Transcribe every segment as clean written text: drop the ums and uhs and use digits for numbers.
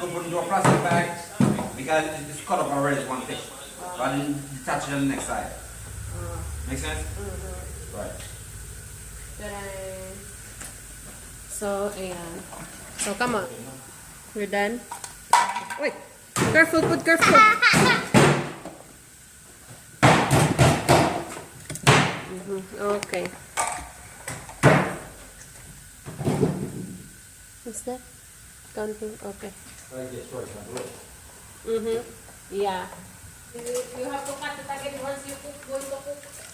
could put into a plastic bag because it's cut up already as one fish. Rather than detach it on the next side. Make sense? Right. So, ayan. So, come on. You're done? Wait! Careful, put careful! Okay. What's that? Counting? Okay. Yeah. You have to cut it again once you going to cook.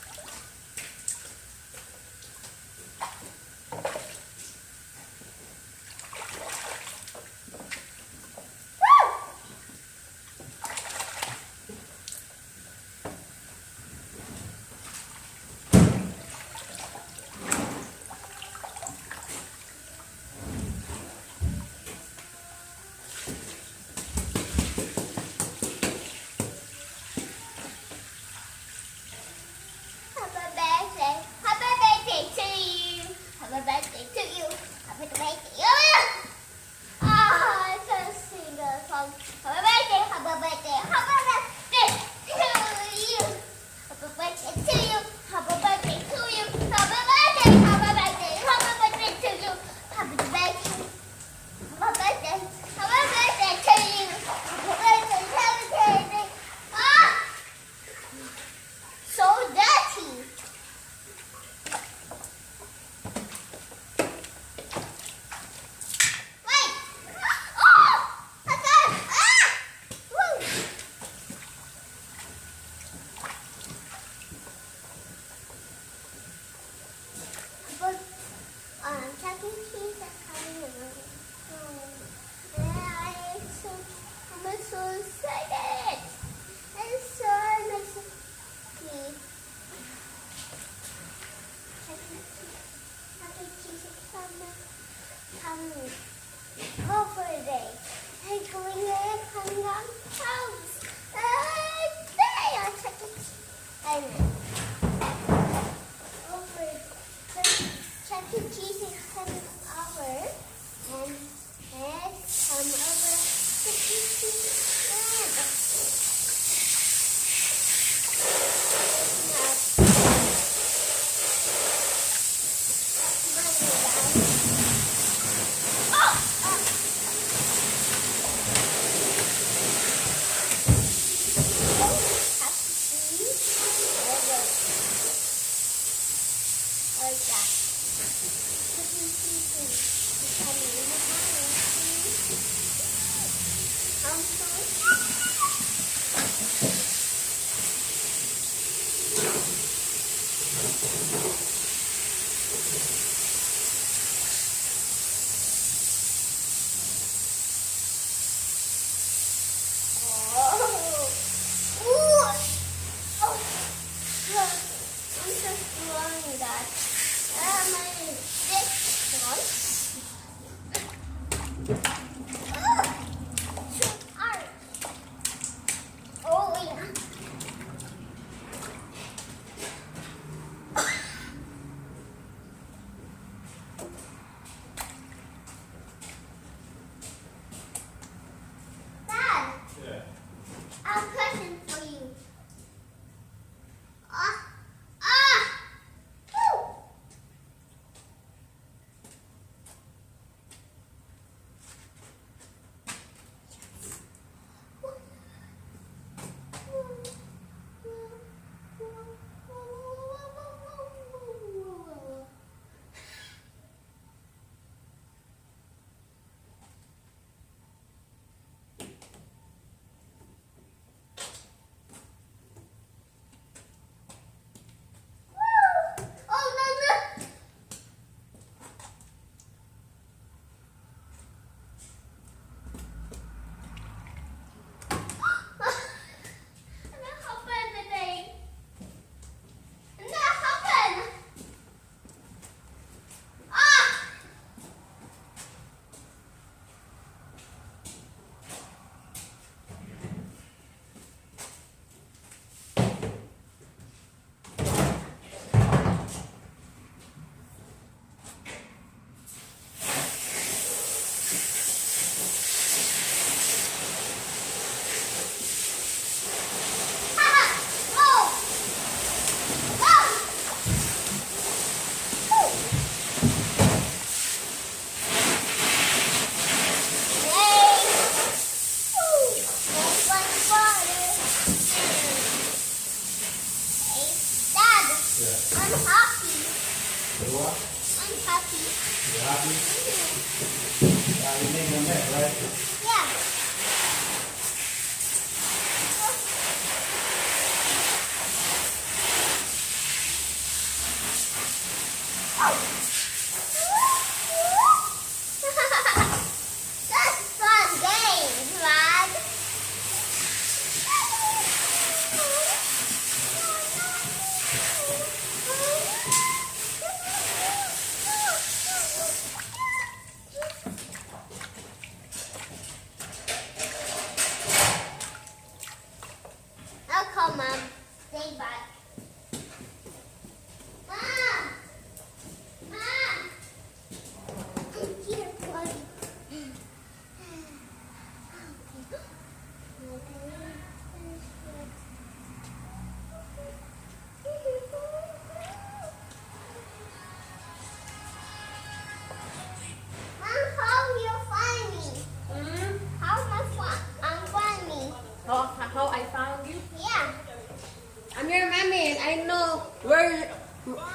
Where?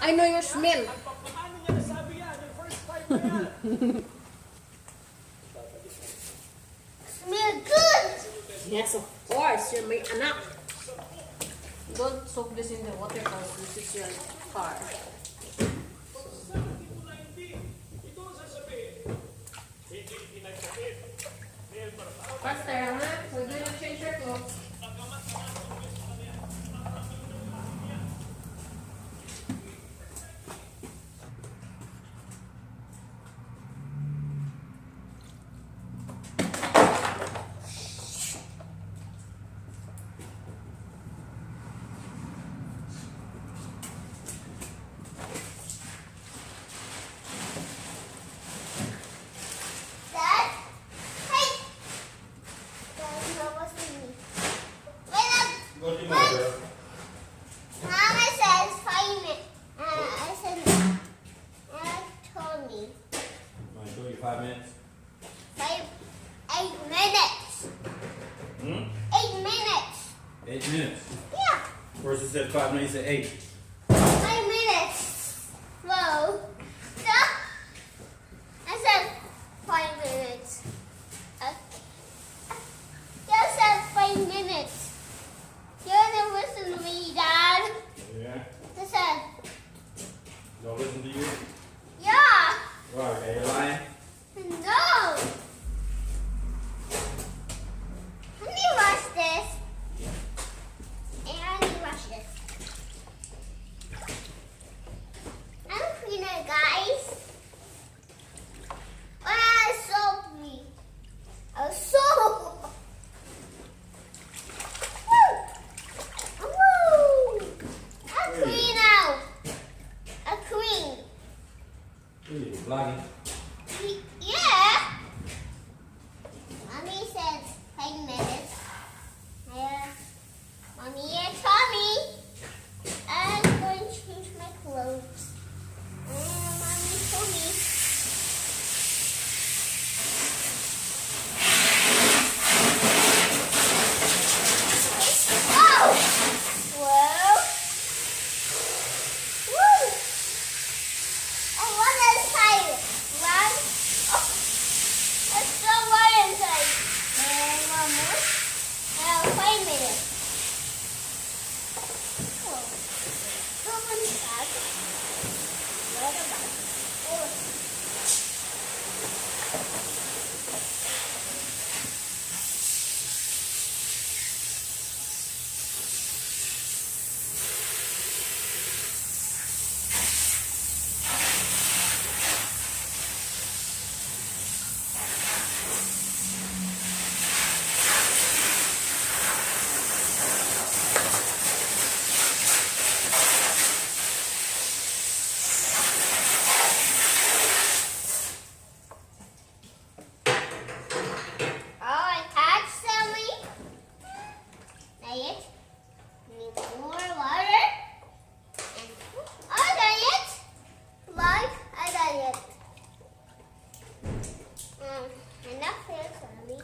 I know your smell. Paano niya nasabi yan? Yung first five na yan. Smell good. Yes, of course. You're my anak. Don't soak this in the water because this is your car. Ito ang sasabihin. Hindi pinagkakit. Faster, ha? We're gonna change your clothes. Dad, hey. Dad, no, what's in me? Wait up. Go to your mother. Mama says 5 minutes. I said, told me Want to show you 5 minutes? 8 minutes. Hmm? 8 minutes. 8 minutes. Yeah, First it said 5 minutes, you said 8. 5 minutes. Whoa. No. I said 5 minutes. You said 5 minutes. You didn't listen to me, Dad. Yeah. I said, Don't listen to you? yeah. Why? Are you lying? No. Let me wash this. And let me wash this. I'm cleaner, guys. Soap me. A soap. Woo. Woo. I'm clean now. A clean. What are you vlogging? Yeah. Mommy says 5 minutes. Mommy and Tommy. I'm going to change my clothes. Mommy told me. Oh! Whoa! Woo! Oh, what inside? One. Oh, there's still one inside. And one more. Now 5 minutes. Oh. Someone's back. What about? Oh. Oh, I had Sally. Now it. Need more water. And I done it. Like I done it. Enough here, Sally.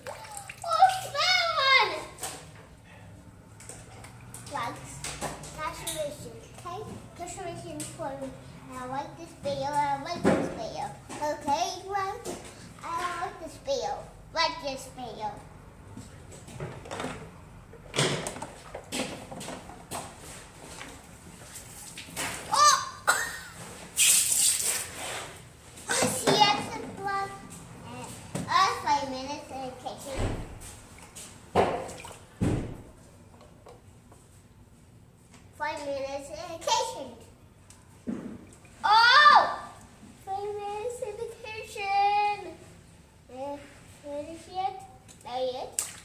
Oh, smell one. Plugs. Saturation. Okay? Saturation for me. I like this video. I like this video. Okay, right? I like this video. Like this video. Oh! This here's the plug. 5 minutes in the kitchen. 5 minutes in the kitchen. Oh! 5 minutes in the kitchen. Finish yet? Not yet.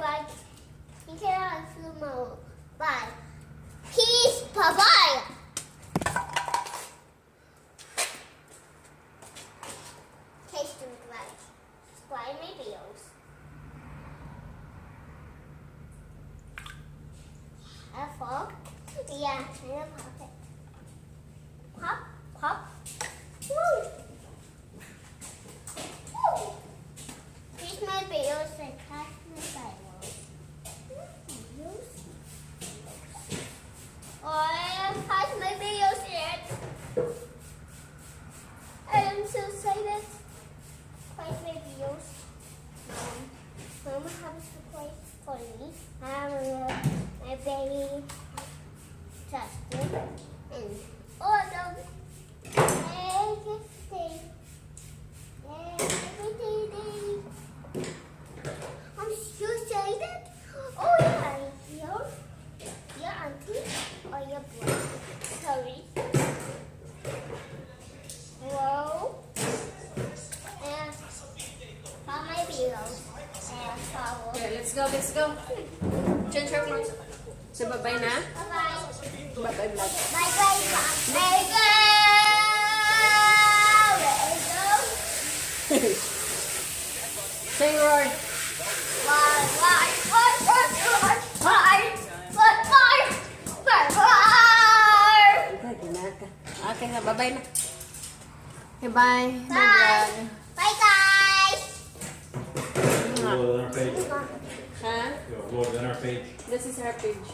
Right. You cannot sumo. Bye. Peace. Bye-bye. Taste them right. Subscribe my videos. A fork. Yeah, and a pocket. Pop, pop. Woo! Woo! Here's my videos and catch my Bibles. I catch my videos yet. I am so excited. Play my videos. Mama has to play for me. My baby Justin and all of them. I'm so excited. Oh yeah, your auntie or your brother. Sorry. Hello. And how my videos and follow. Okay, let's go, let's go. Change your clothes. So, bye-bye na. Bye-bye. Bye-bye vlog. Bye-bye. There you go. There you go. Say roar. Okay, ginaka. Okay na, bye-bye na. Okay, bye. Bye. Bye, guys. Upload on our page. Ha? Upload on our page. This is her page.